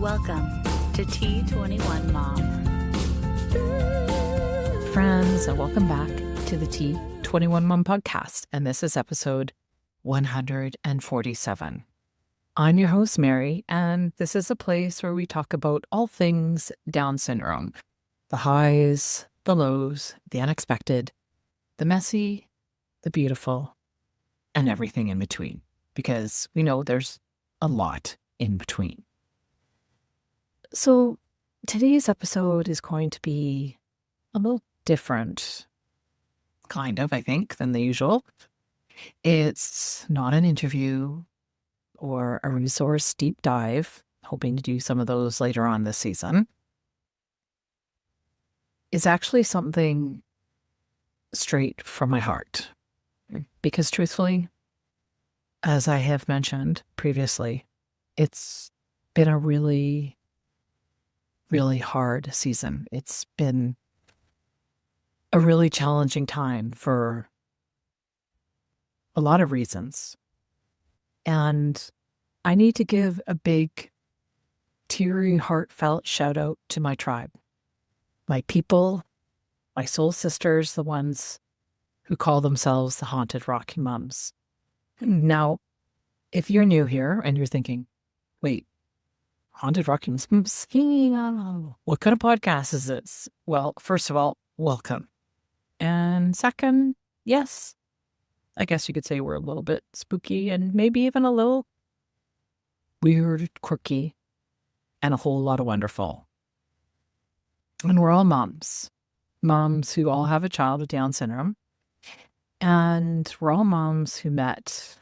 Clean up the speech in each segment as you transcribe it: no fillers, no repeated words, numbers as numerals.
Welcome to T21Mom. Friends, welcome back to the T21Mom podcast, and this is episode 147. I'm your host, Mary, and this is a place where we talk about all things Down syndrome. The highs, the lows, the unexpected, the messy, the beautiful, and everything in between, because we know there's a lot in between. So today's episode is going to be a little different, kind of, I think, than the usual. It's not an interview or a resource deep dive, hoping to do some of those later on this season. It's actually something straight from my heart. Because truthfully, as I have mentioned previously, it's been a really hard season. It's been a really challenging time for a lot of reasons. And I need to give a big, teary, heartfelt shout out to my tribe, my people, my soul sisters, the ones who call themselves the Haunted Rocky Mums. Now, if you're new here and you're thinking, wait, Haunted Rocky Mums? What kind of podcast is this? Well, first of all, welcome. And second, yes, I guess you could say we're a little bit spooky and maybe even a little weird, quirky, and a whole lot of wonderful. And we're all moms who all have a child with Down syndrome. And we're all moms who met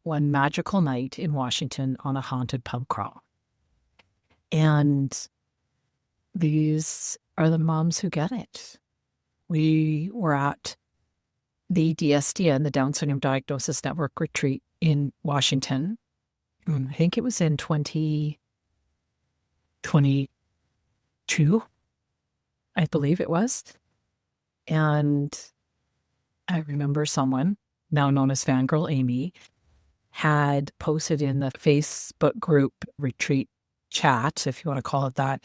one magical night in Washington on a haunted pub crawl. And these are the moms who get it. We were at the DSDN, the Down Syndrome Diagnosis Network retreat in Washington. I think it was in 2022, I believe it was. And I remember someone, now known as Fangirl Amy, had posted in the Facebook group retreat chat, if you want to call it that,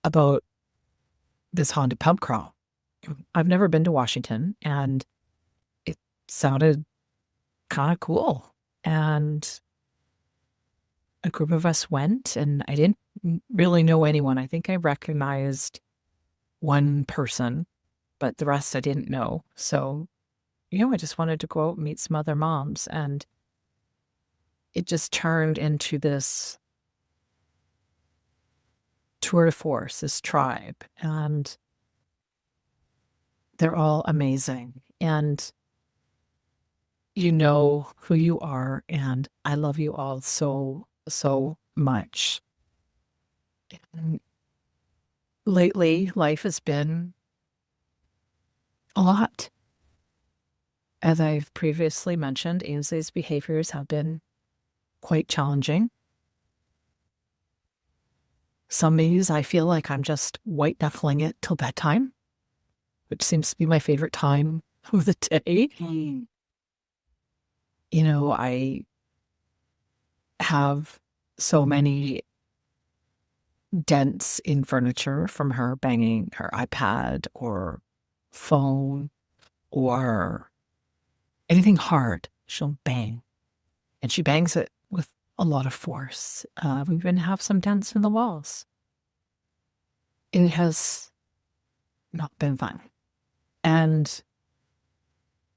about this haunted pub crawl. I've never been to Washington, and it sounded kind of cool. And a group of us went, and I didn't really know anyone. I think I recognized one person, but the rest I didn't know. So, I just wanted to go out and meet some other moms, and it just turned into this tour de force, this tribe, and they're all amazing. And you know who you are, and I love you all so much. And lately, life has been a lot. As I've previously mentioned, Ainsley's behaviors have been quite challenging. Some days I feel like I'm just white knuckling it till bedtime, which seems to be my favorite time of the day. I have so many dents in furniture from her banging her iPad or phone or anything hard. She'll bang. And she bangs it with a lot of force. We even have some dents in the walls. It has not been fun. And,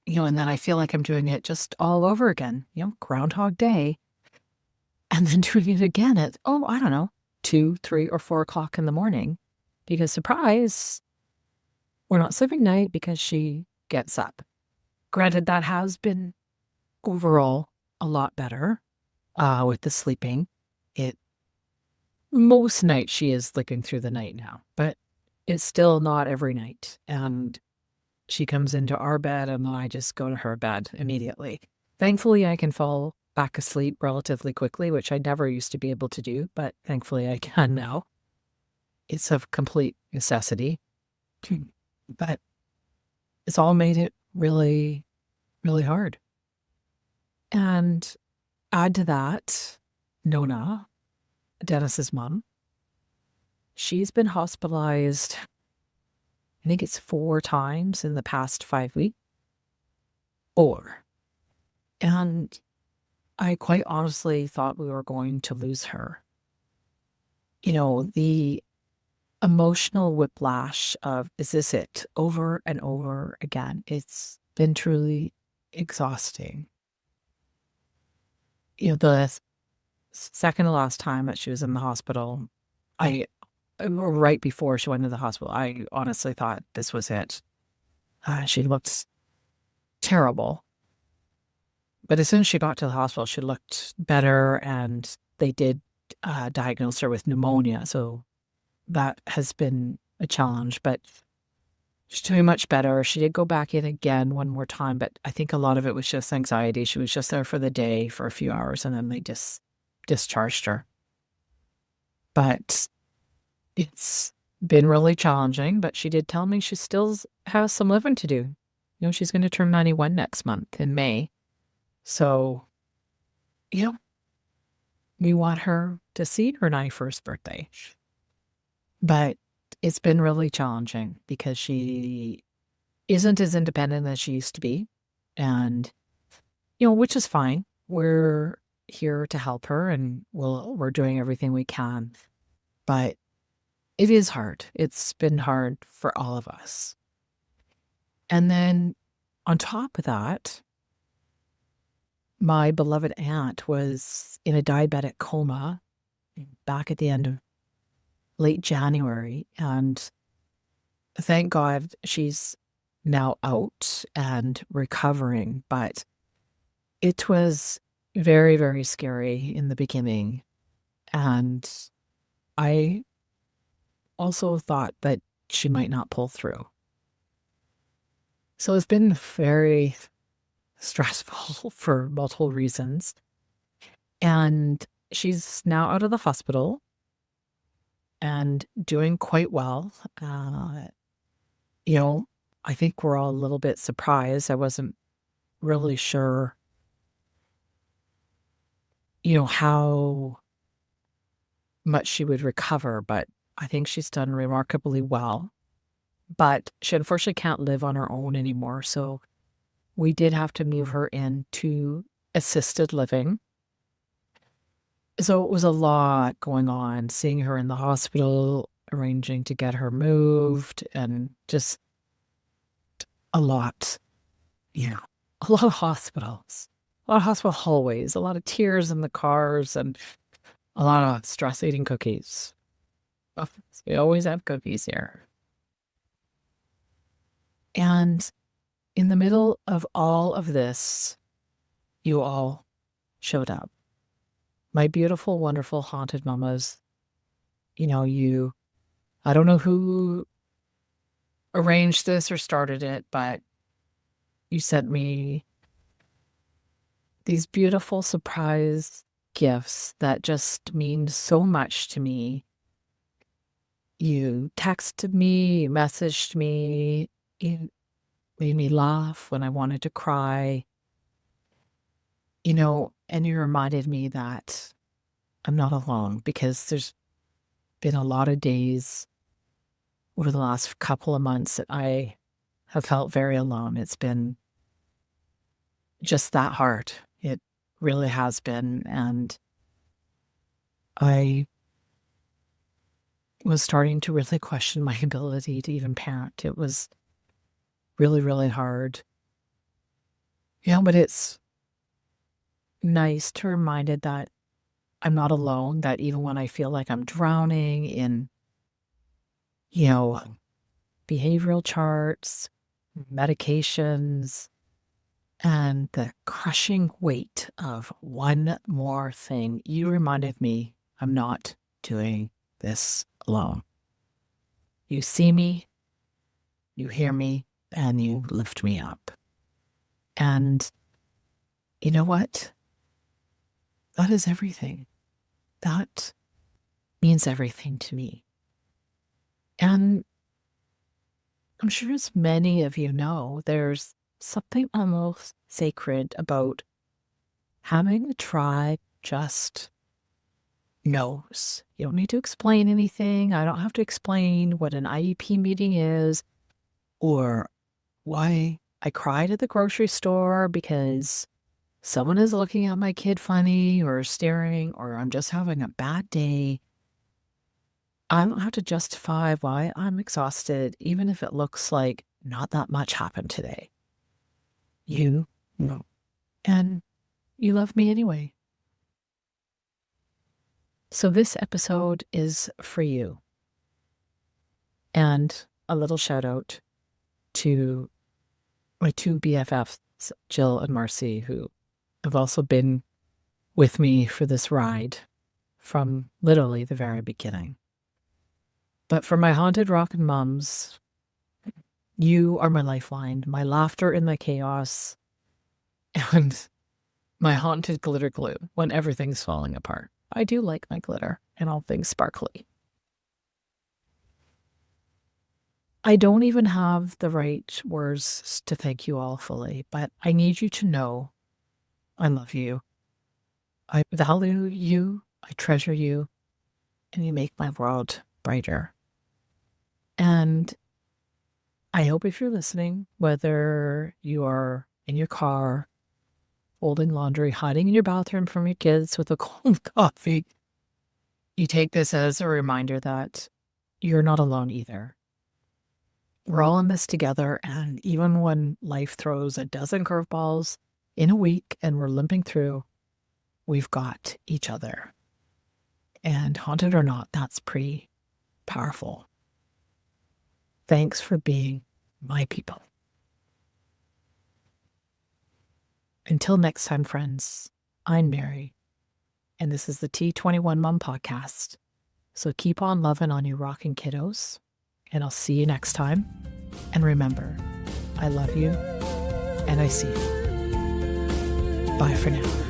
and then I feel like I'm doing it just all over again, Groundhog Day. And then doing it again at, 2, 3, or 4 o'clock in the morning. Because, surprise, we're not sleeping night because she gets up. Granted, that has been overall a lot better with the sleeping. Most nights she is sleeping through the night now, but it's still not every night. And she comes into our bed and I just go to her bed immediately. Thankfully, I can fall back asleep relatively quickly, which I never used to be able to do, but thankfully I can now. It's of complete necessity. But it's all made it really, really hard. And add to that, Nona, Dennis's mom, she's been hospitalized, I think it's 4 times in the past 5 weeks. 4. And I quite honestly thought we were going to lose her. The emotional whiplash of, is this it? Over and over again. It's been truly exhausting. The second to last time that she was in the hospital, right before she went to the hospital, I honestly thought this was it. She looked terrible. But as soon as she got to the hospital, she looked better, and they did diagnose her with pneumonia. So that has been a challenge, but she's doing much better. She did go back in again one more time, but I think a lot of it was just anxiety. She was just there for the day for a few hours, and then they just discharged her. But it's been really challenging, but she did tell me she still has some living to do. She's going to turn 91 next month in May. So, we want her to see her 91st birthday. But it's been really challenging because she isn't as independent as she used to be. And, which is fine. We're here to help her, and we're doing everything we can. But it is hard. It's been hard for all of us. And then on top of that, my beloved aunt was in a diabetic coma back at the end of late January. And thank God she's now out and recovering. But it was very, very scary in the beginning. And I also thought that she might not pull through. So it's been very stressful for multiple reasons. And she's now out of the hospital and doing quite well. I think we're all a little bit surprised. I wasn't really sure, how much she would recover, but I think she's done remarkably well. But she unfortunately can't live on her own anymore. So we did have to move her into assisted living. So it was a lot going on, seeing her in the hospital, arranging to get her moved, and just a lot. A lot of hospitals, a lot of hospital hallways, a lot of tears in the cars, and a lot of stress eating cookies. We always have cookies here. And in the middle of all of this, you all showed up. My beautiful, wonderful, haunted mamas. I don't know who arranged this or started it, but you sent me these beautiful surprise gifts that just mean so much to me. You texted me, you messaged me, you made me laugh when I wanted to cry. And you reminded me that I'm not alone, because there's been a lot of days over the last couple of months that I have felt very alone. It's been just that hard. It really has been. And I was starting to really question my ability to even parent. It was really, really hard. But it's nice to be reminded that I'm not alone, that even when I feel like I'm drowning in, behavioral charts, medications, and the crushing weight of one more thing, you reminded me I'm not doing this alone. You see me, you hear me, and you lift me up. And you know what? That is everything. That means everything to me. And I'm sure, as many of you know, there's something almost sacred about having a tribe just knows. You don't need to explain anything. I don't have to explain what an IEP meeting is or why I cried at the grocery store because someone is looking at my kid funny or staring, or I'm just having a bad day. I don't have to justify why I'm exhausted, even if it looks like not that much happened today. You know, and you love me anyway. So this episode is for you. And a little shout out to my two BFFs, Jill and Marcy, who have also been with me for this ride from literally the very beginning. But for my haunted rockin' mums, you are my lifeline, my laughter in the chaos, and my haunted glitter glue when everything's falling apart. I do like my glitter and all things sparkly. I don't even have the right words to thank you all fully, but I need you to know I love you. I value you, I treasure you, and you make my world brighter. And I hope if you're listening, whether you are in your car, folding laundry, hiding in your bathroom from your kids with a cold coffee, you take this as a reminder that you're not alone either. We're all in this together, and even when life throws a dozen curveballs in a week and we're limping through, we've got each other. And haunted or not, that's pretty powerful. Thanks for being my people. Until next time, friends, I'm Mary, and this is the T21Mom podcast. So keep on loving on you rocking kiddos, and I'll see you next time. And remember, I love you, and I see you. Bye for now.